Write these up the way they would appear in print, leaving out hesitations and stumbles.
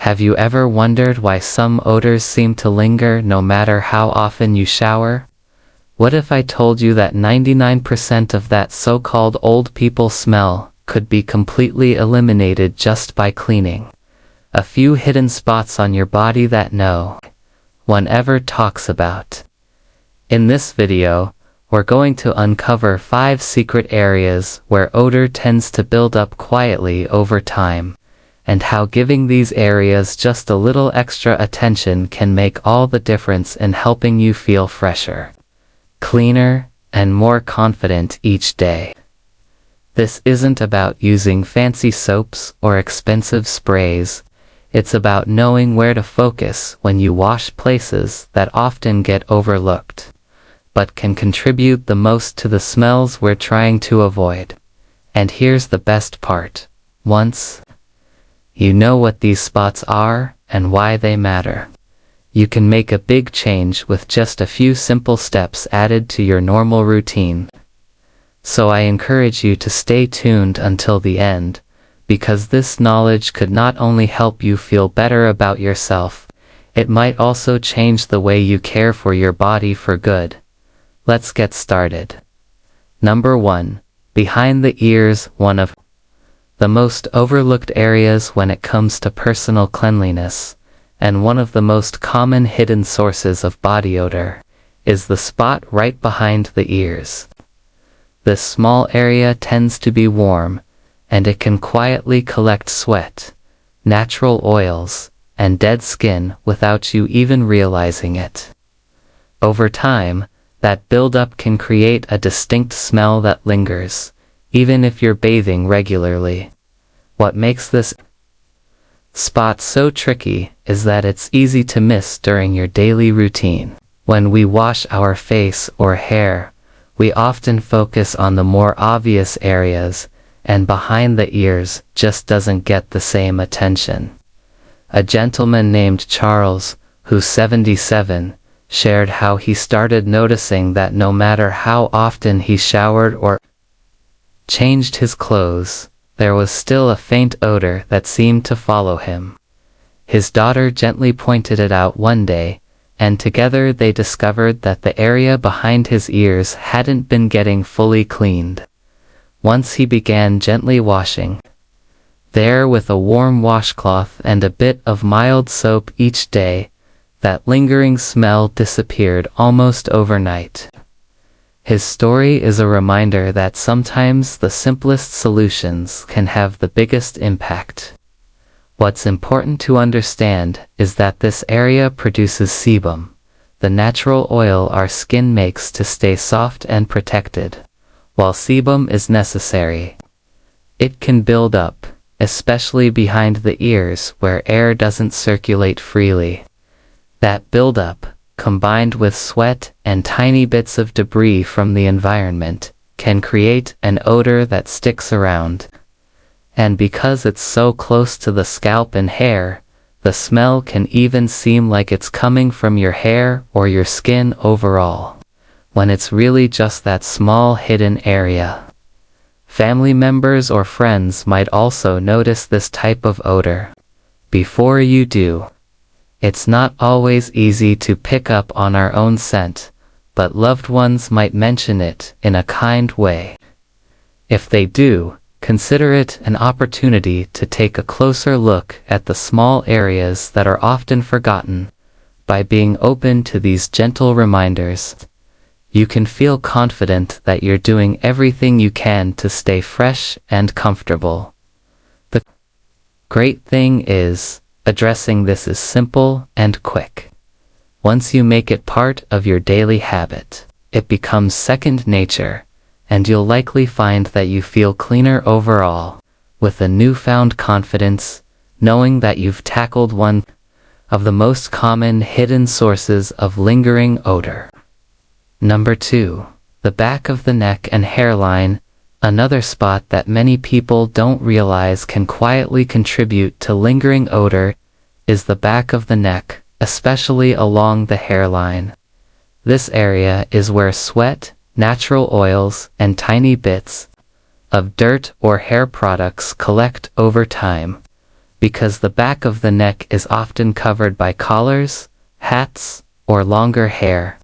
Have you ever wondered why some odors seem to linger no matter how often you shower? What if I told you that 99% of that so-called old people smell could be completely eliminated just by cleaning? A few hidden spots on your body that no one ever talks about. In this video, we're going to uncover 5 secret areas where odor tends to build up quietly over time, and how giving these areas just a little extra attention can make all the difference in helping you feel fresher, cleaner, and more confident each day. This isn't about using fancy soaps or expensive sprays. It's about knowing where to focus when you wash places that often get overlooked, but can contribute the most to the smells we're trying to avoid. And here's the best part. Once you know what these spots are and why they matter, you can make a big change with just a few simple steps added to your normal routine. So I encourage you to stay tuned until the end, because this knowledge could not only help you feel better about yourself, it might also change the way you care for your body for good. Let's get started. Number 1. Behind the ears. One of the most overlooked areas when it comes to personal cleanliness, and one of the most common hidden sources of body odor, is the spot right behind the ears. This small area tends to be warm, and it can quietly collect sweat, natural oils, and dead skin without you even realizing it. Over time, that buildup can create a distinct smell that lingers, even if you're bathing regularly. What makes this spot so tricky is that it's easy to miss during your daily routine. When we wash our face or hair, we often focus on the more obvious areas, and behind the ears just doesn't get the same attention. A gentleman named Charles, who's 77, shared how he started noticing that no matter how often he showered or changed his clothes, there was still a faint odor that seemed to follow him. His daughter gently pointed it out one day, and together they discovered that the area behind his ears hadn't been getting fully cleaned. Once he began gently washing there with a warm washcloth and a bit of mild soap each day, that lingering smell disappeared almost overnight. His story is a reminder that sometimes the simplest solutions can have the biggest impact. What's important to understand is that this area produces sebum, the natural oil our skin makes to stay soft and protected. While sebum is necessary, it can build up, especially behind the ears where air doesn't circulate freely. That buildup, combined with sweat and tiny bits of debris from the environment, can create an odor that sticks around. And because it's so close to the scalp and hair, the smell can even seem like it's coming from your hair or your skin overall, when it's really just that small hidden area. Family members or friends might also notice this type of odor. Before you do, it's not always easy to pick up on our own scent, but loved ones might mention it in a kind way. If they do, consider it an opportunity to take a closer look at the small areas that are often forgotten. By being open to these gentle reminders, you can feel confident that you're doing everything you can to stay fresh and comfortable. The great thing is, addressing this is simple and quick. Once you make it part of your daily habit, it becomes second nature, and you'll likely find that you feel cleaner overall, with a newfound confidence, knowing that you've tackled one of the most common hidden sources of lingering odor. Number 2. The back of the neck and hairline. Another spot that many people don't realize can quietly contribute to lingering odor is the back of the neck, especially along the hairline. This area is where sweat, natural oils, and tiny bits of dirt or hair products collect over time. because the back of the neck is often covered by collars, hats, or longer hair.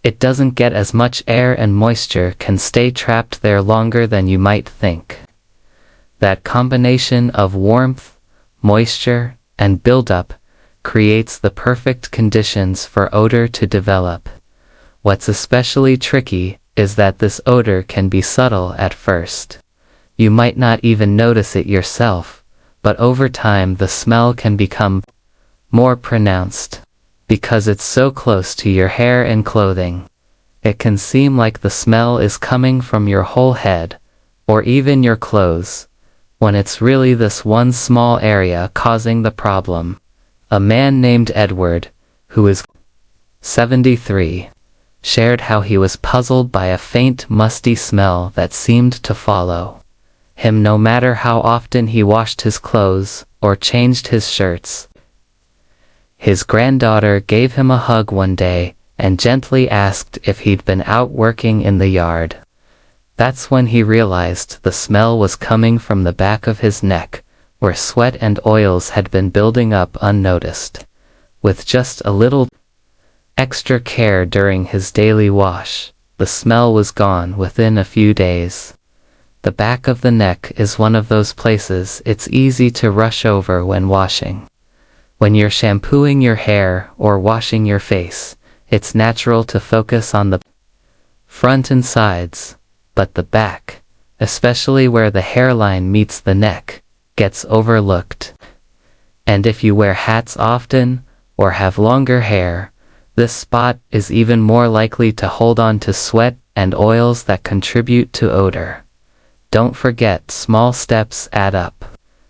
It doesn't get as much air and moisture can stay trapped there longer than you might think. That combination of warmth, moisture, and buildup creates the perfect conditions for odor to develop. What's especially tricky is that this odor can be subtle at first. You might not even notice it yourself, but over time the smell can become more pronounced. Because it's so close to your hair and clothing, it can seem like the smell is coming from your whole head, or even your clothes, when it's really this one small area causing the problem. A man named Edward, who is 73, shared how he was puzzled by a faint, musty smell that seemed to follow him no matter how often he washed his clothes or changed his shirts. His granddaughter gave him a hug one day and gently asked if he'd been out working in the yard. That's when he realized the smell was coming from the back of his neck, where sweat and oils had been building up unnoticed. With just a little extra care during his daily wash, the smell was gone within a few days. The back of the neck is one of those places it's easy to rush over when washing. When you're shampooing your hair or washing your face, it's natural to focus on the front and sides, but the back, especially where the hairline meets the neck, gets overlooked. And if you wear hats often, or have longer hair, this spot is even more likely to hold on to sweat and oils that contribute to odor. Don't forget, small steps add up.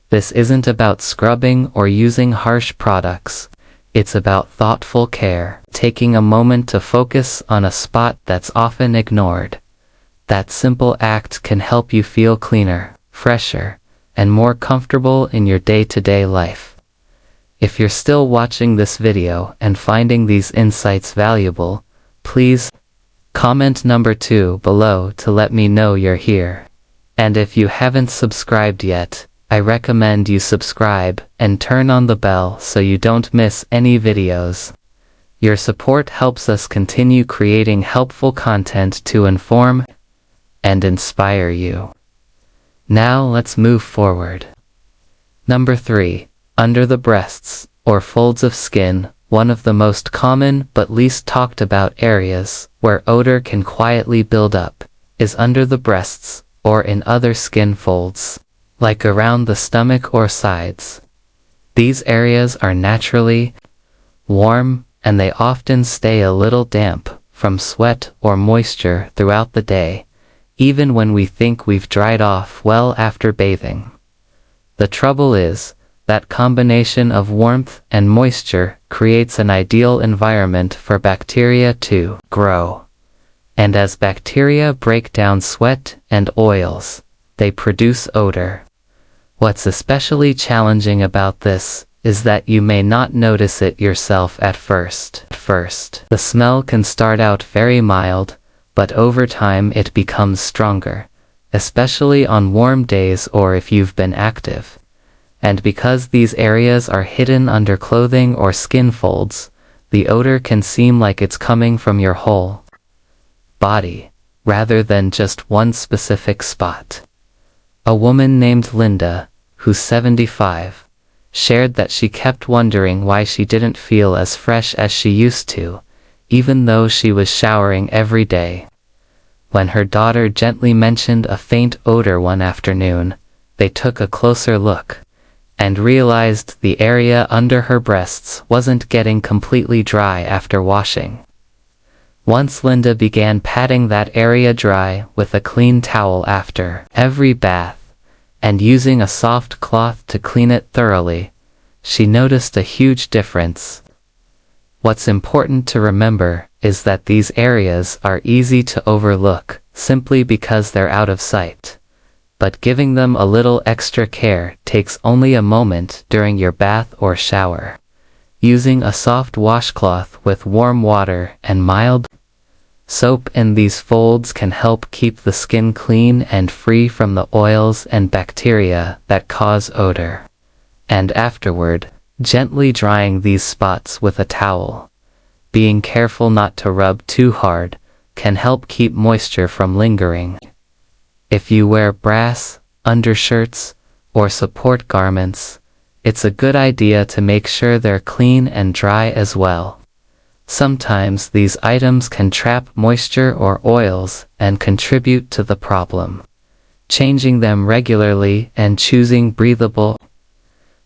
This isn't about scrubbing or using harsh products. It's about thoughtful care, taking a moment to focus on a spot that's often ignored. That simple act can help you feel cleaner, fresher, and more comfortable in your day-to-day life. If you're still watching this video and finding these insights valuable, please comment number 2 below to let me know you're here. And if you haven't subscribed yet, I recommend you subscribe and turn on the bell so you don't miss any videos. Your support helps us continue creating helpful content to inform and inspire you. Now let's move forward. Number 3. Under the breasts, or folds of skin, one of the most common but least talked about areas where odor can quietly build up is under the breasts or in other skin folds, like around the stomach or sides. These areas are naturally warm, and they often stay a little damp from sweat or moisture throughout the day, even when we think we've dried off well after bathing. The trouble is, that combination of warmth and moisture creates an ideal environment for bacteria to grow. And as bacteria break down sweat and oils, they produce odor. What's especially challenging about this is that you may not notice it yourself at first. The smell can start out very mild, but over time it becomes stronger, especially on warm days or if you've been active. And because these areas are hidden under clothing or skin folds, the odor can seem like it's coming from your whole body, rather than just one specific spot. A woman named Linda, who's 75, shared that she kept wondering why she didn't feel as fresh as she used to, even though she was showering every day. When her daughter gently mentioned a faint odor one afternoon, they took a closer look and realized the area under her breasts wasn't getting completely dry after washing. Once Linda began patting that area dry with a clean towel after every bath, and using a soft cloth to clean it thoroughly, she noticed a huge difference. What's important to remember is that these areas are easy to overlook simply because they're out of sight. But giving them a little extra care takes only a moment during your bath or shower. Using a soft washcloth with warm water and mild soap in these folds can help keep the skin clean and free from the oils and bacteria that cause odor. and afterward, gently drying these spots with a towel. Being careful not to rub too hard can help keep moisture from lingering. If you wear brass, undershirts, or support garments, it's a good idea to make sure they're clean and dry as well. Sometimes these items can trap moisture or oils and contribute to the problem. Changing them regularly and choosing breathable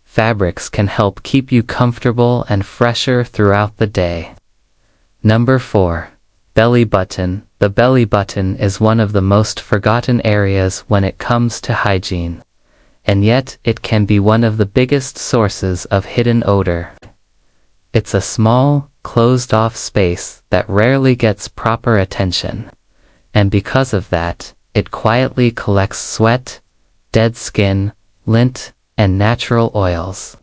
fabrics can help keep you comfortable and fresher throughout the day. Number 4. Belly button. The belly button is one of the most forgotten areas when it comes to hygiene, and yet it can be one of the biggest sources of hidden odor. It's a small, closed-off space that rarely gets proper attention, and because of that, it quietly collects sweat, dead skin, lint, and natural oils.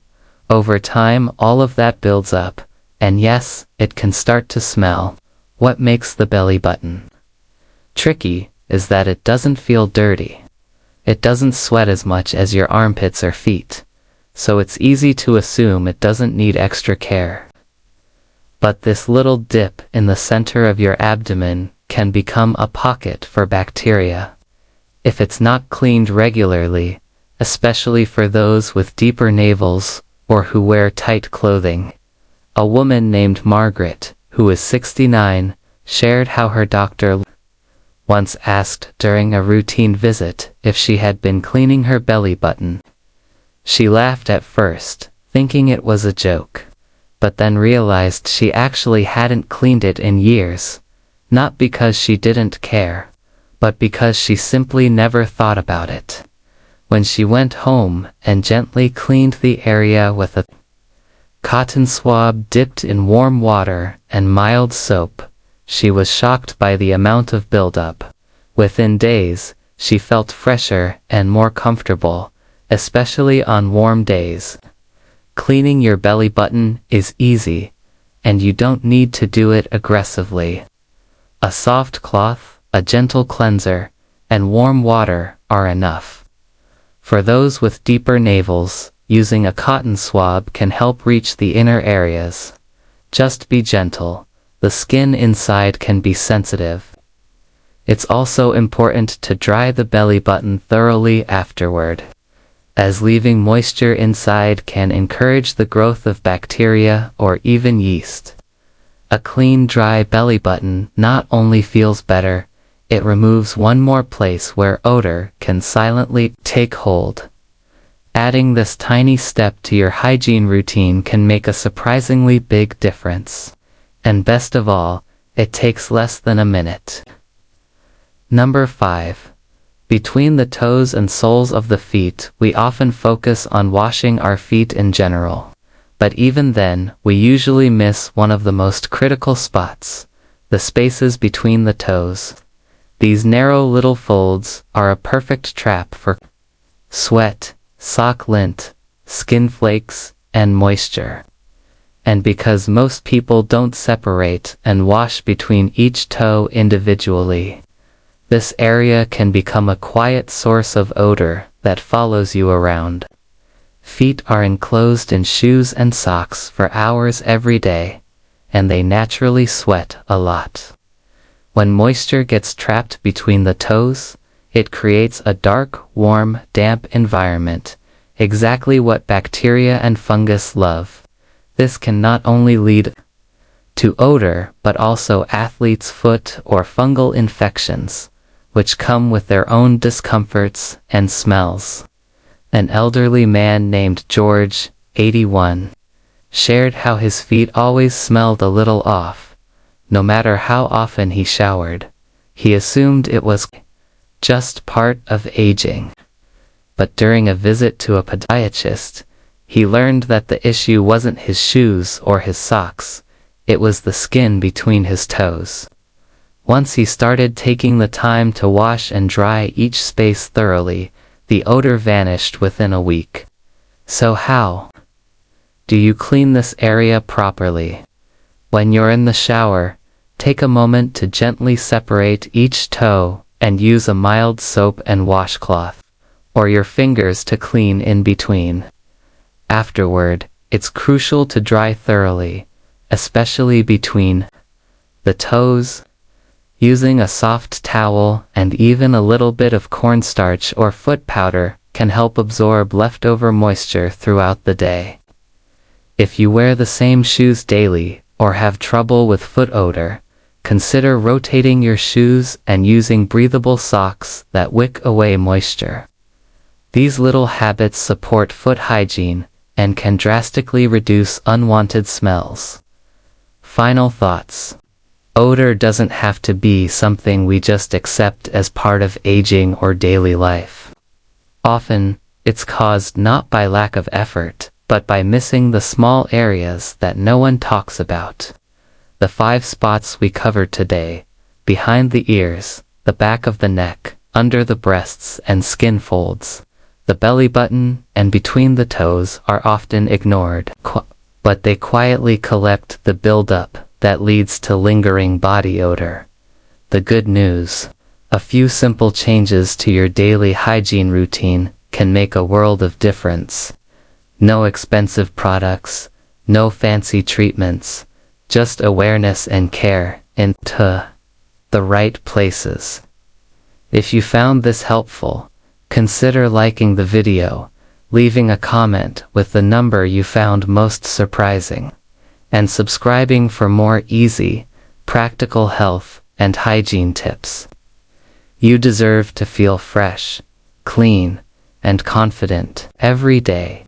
Over time, all of that builds up, and yes, it can start to smell. What makes the belly button tricky is that it doesn't feel dirty. It doesn't sweat as much as your armpits or feet, so it's easy to assume it doesn't need extra care. But this little dip in the center of your abdomen can become a pocket for bacteria. If it's not cleaned regularly, especially for those with deeper navels or who wear tight clothing. A woman named Margaret, who is 69, shared how her doctor once asked during a routine visit if she had been cleaning her belly button. She laughed at first, thinking it was a joke, but then realized she actually hadn't cleaned it in years, not because she didn't care, but because she simply never thought about it. When she went home and gently cleaned the area with a cotton swab dipped in warm water and mild soap, she was shocked by the amount of buildup. Within days, she felt fresher and more comfortable, especially on warm days. Cleaning your belly button is easy, and you don't need to do it aggressively. A soft cloth, a gentle cleanser, and warm water are enough. For those with deeper navels, using a cotton swab can help reach the inner areas. Just be gentle. The skin inside can be sensitive. It's also important to dry the belly button thoroughly afterward, as leaving moisture inside can encourage the growth of bacteria or even yeast. A clean, dry belly button not only feels better, it removes one more place where odor can silently take hold. Adding this tiny step to your hygiene routine can make a surprisingly big difference. And best of all, it takes less than a minute. Number 5. Between the toes and soles of the feet, we often focus on washing our feet in general. But even then, we usually miss one of the most critical spots, the spaces between the toes. These narrow little folds are a perfect trap for sweat, sock lint, skin flakes, and moisture. And because most people don't separate and wash between each toe individually, this area can become a quiet source of odor that follows you around. Feet are enclosed in shoes and socks for hours every day, and they naturally sweat a lot. When moisture gets trapped between the toes, it creates a dark, warm, damp environment, exactly what bacteria and fungus love. This can not only lead to odor, but also athlete's foot or fungal infections, which come with their own discomforts and smells. An elderly man named George, 81, shared how his feet always smelled a little off, no matter how often he showered. He assumed it was just part of aging. But during a visit to a podiatrist, he learned that the issue wasn't his shoes or his socks, it was the skin between his toes. Once he started taking the time to wash and dry each space thoroughly, the odor vanished within a week. So how do you clean this area properly? When you're in the shower, take a moment to gently separate each toe and use a mild soap and washcloth, or your fingers to clean in between. Afterward, it's crucial to dry thoroughly, especially between the toes. Using a soft towel and even a little bit of cornstarch or foot powder can help absorb leftover moisture throughout the day. If you wear the same shoes daily or have trouble with foot odor, consider rotating your shoes and using breathable socks that wick away moisture. These little habits support foot hygiene and can drastically reduce unwanted smells. Final thoughts. Odor doesn't have to be something we just accept as part of aging or daily life. Often, it's caused not by lack of effort, but by missing the small areas that no one talks about. The 5 spots we covered today, behind the ears, the back of the neck, under the breasts and skin folds, the belly button, and between the toes are often ignored, but they quietly collect the buildup that leads to lingering body odor. The good news: a few simple changes to your daily hygiene routine can make a world of difference. No expensive products, no fancy treatments, just awareness and care into the right places. If you found this helpful, consider liking the video, leaving a comment with the number you found most surprising, and subscribing for more easy, practical health and hygiene tips. You deserve to feel fresh, clean, and confident every day.